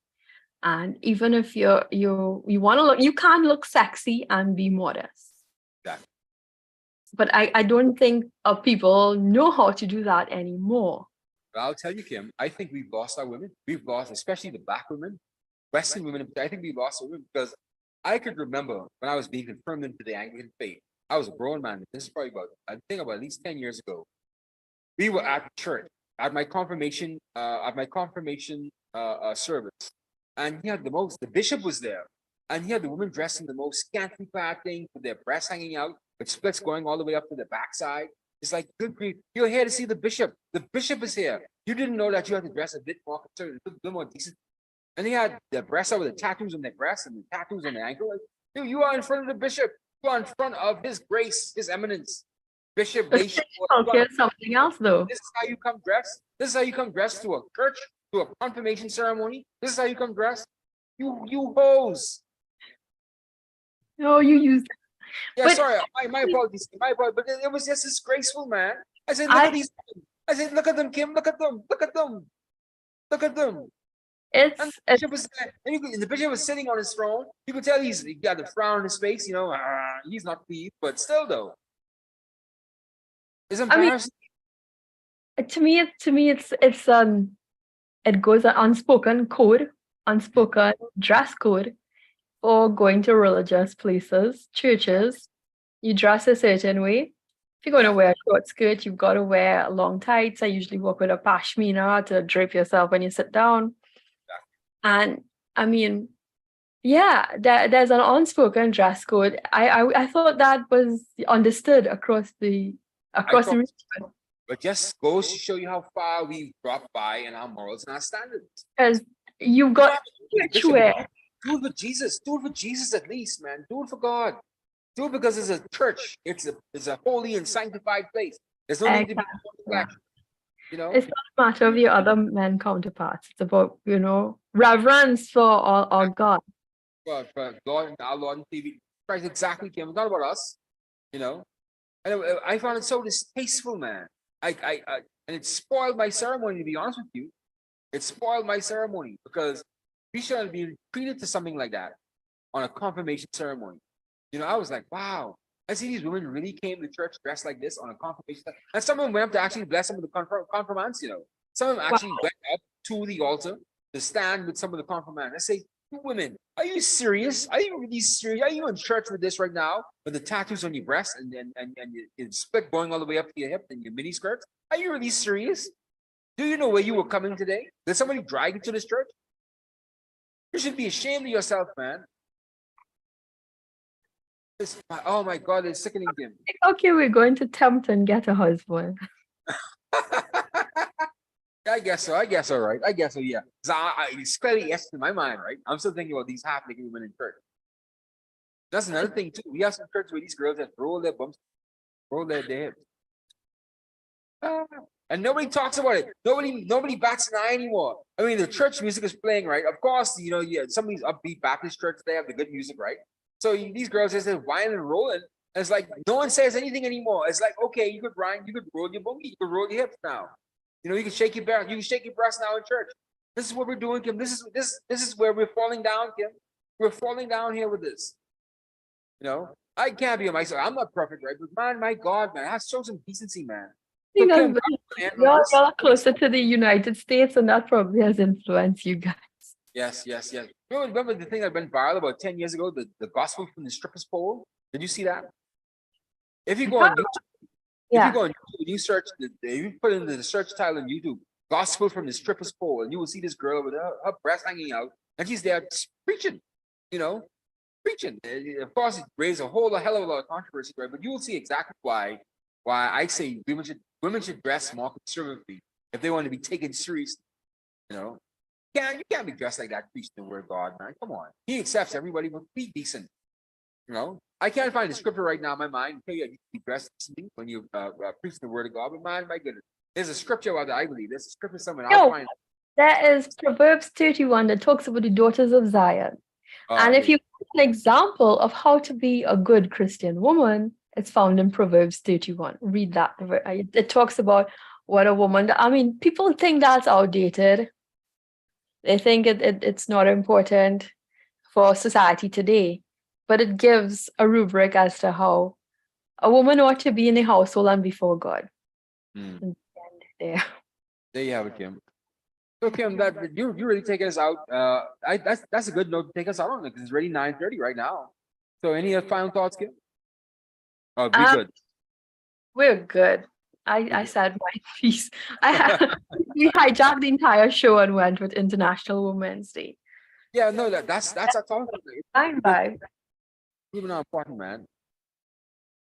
And even if you want to look, you can't look sexy and be modest. Exactly. But I don't think people know how to do that anymore. But I'll tell you, Kim, I think we've lost our women. We've lost, especially the Black women, Western women. I think we've lost our women because I could remember when I was being confirmed into the Anglican faith. I was a grown man. This is probably about at least 10 years ago. We were at church at my confirmation service, and he had the bishop was there, and he had the women dressed in the most scantily clad thing with their breasts hanging out, with splits going all the way up to the backside. It's like, good grief, you're here to see the bishop. The bishop is here. You didn't know that you had to dress a bit more conservative, a bit more decent. And they had their breasts out with the tattoos on their breasts and the tattoos on their ankle. Like, dude, you are in front of the bishop. You are in front of his grace, his eminence. Bishop But Nation. okay, something else though. This is how you come dressed. This is how you come dressed to a church, to a confirmation ceremony. This is how you come dressed. You hoes. No, you use. Yeah, But sorry, my apologies. My apologies, but it was just disgraceful, man. I said, look I at these. I said, look at them, Kim. Look at them. Look at them. Look at them. And it's the bishop was, the bishop was sitting on his throne. You could tell he got a frown on his face. He's not pleased, but still, though, it's I mean, embarrassing. to me it's it goes an unspoken code, unspoken dress code for going to religious places, churches. You dress a certain way. If you're going to wear a short skirt, you've got to wear long tights. I usually work with a pashmina to drape yourself when you sit down. And I mean, yeah, there's an unspoken dress code. I thought that was understood across the thought- region. But just goes to show you how far we've dropped by in our morals and our standards. Because you've got church Bishop, wear. do it for Jesus. Do it for Jesus at least, man. Do it for God. Do it because it's a church. It's a holy and sanctified place. There's no need to be flashy. It's not a matter of your other men counterparts. It's about, reverence for our God. For God, our Lord and Savior Christ, exactly, Kim. It's not about us, And I found it so distasteful, man. And it spoiled my ceremony, to be honest with you. It spoiled my ceremony because we shouldn't be treated to something like that on a confirmation ceremony. I was like, wow. I see these women really came to church dressed like this on a confirmation. And some of them went up to actually bless some of the confirmands, Some of them actually went up to the altar to stand with some of the confirmands. I say, women, are you serious? Are you really serious? Are you in church with this right now? With the tattoos on your breast and your split going all the way up to your hip and your mini skirts? Are you really serious? Do you know where you were coming today? Did somebody drag you to this church? You should be ashamed of yourself, man. Oh my God, it's sickening, Kim. Okay, we're going to tempt and get a husband. I guess so. Right? I guess so, yeah. It's clearly yes in my mind, right? I'm still thinking about these half-naked women in church. That's another thing, too. We have some churches where these girls that roll their bumps, roll their hips. And nobody talks about it. Nobody bats an eye anymore. I mean, the church music is playing, right? Of course, some of these upbeat Baptist churches, they have the good music, right? So these girls just whining and rolling. And it's like no one says anything anymore. It's like, okay, you could roll your boogie, you could roll your hips now. You can shake your breast, you can shake your breast now in church. This is what we're doing, Kim. This is where we're falling down, Kim. We're falling down here with this. I can't be myself. I'm not perfect, right? But man, my God, man, I have to show some decency, man. So, Kim, you're closer to the United States, and that probably has influenced you guys. Yes. Remember the thing that went viral about 10 years ago, the gospel from the strippers pole? Did you see that? If you go on YouTube, you search, you put in the search title on YouTube, gospel from the strippers pole, and you will see this girl with her breast hanging out, and she's there preaching, preaching. Of course, it raised a hell of a lot of controversy, right? But you will see exactly why I say women should dress more conservatively if they want to be taken seriously, You can't be dressed like that preaching the word of God, man. Come on. He accepts everybody, but be decent. I can't find the scripture right now in my mind. Tell you need to be dressed decently when you preach the word of God. But man, my goodness, there's a scripture out there. I believe there's a scripture somewhere. I'll find it. There is Proverbs 31 that talks about the daughters of Zion. And if you want an example of how to be a good Christian woman, it's found in Proverbs 31. Read that. It talks about what a woman. I mean, people think that's outdated. They think it's not important for society today, but it gives a rubric as to how a woman ought to be in a household and before God. There you have it, Kim. So Kim, that you really taking us out. That's a good note to take us out on because it's already 9:30 right now. So any final thoughts, Kim? Oh, be good. We're good. I said my piece. We hijacked the entire show and went with International Women's Day. Yeah, no, that's a talk. LimeVibe. Even more important, man.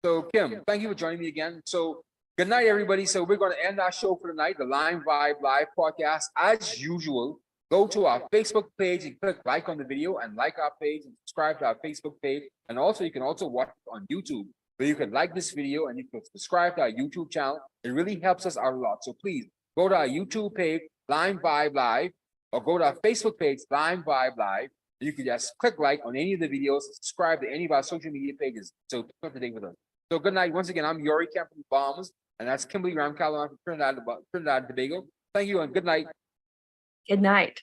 So Kim, thank you for joining me again. So good night, everybody. So we're going to end our show for tonight, the LimeVibe Live podcast. As usual, go to our Facebook page and click like on the video and like our page and subscribe to our Facebook page. And also, you can also watch it on YouTube. But you can like this video and you can subscribe to our YouTube channel. It really helps us out a lot. So please go to our YouTube page, LimeVibe Live, or go to our Facebook page, LimeVibe Live. You can just click like on any of the videos, subscribe to any of our social media pages. So keep up to date with us. So good night. Once again, I'm Yori Kemp from Bahamas, and that's Kimberly Ramcallahan from Trinidad and Tobago. Thank you and good night. Good night.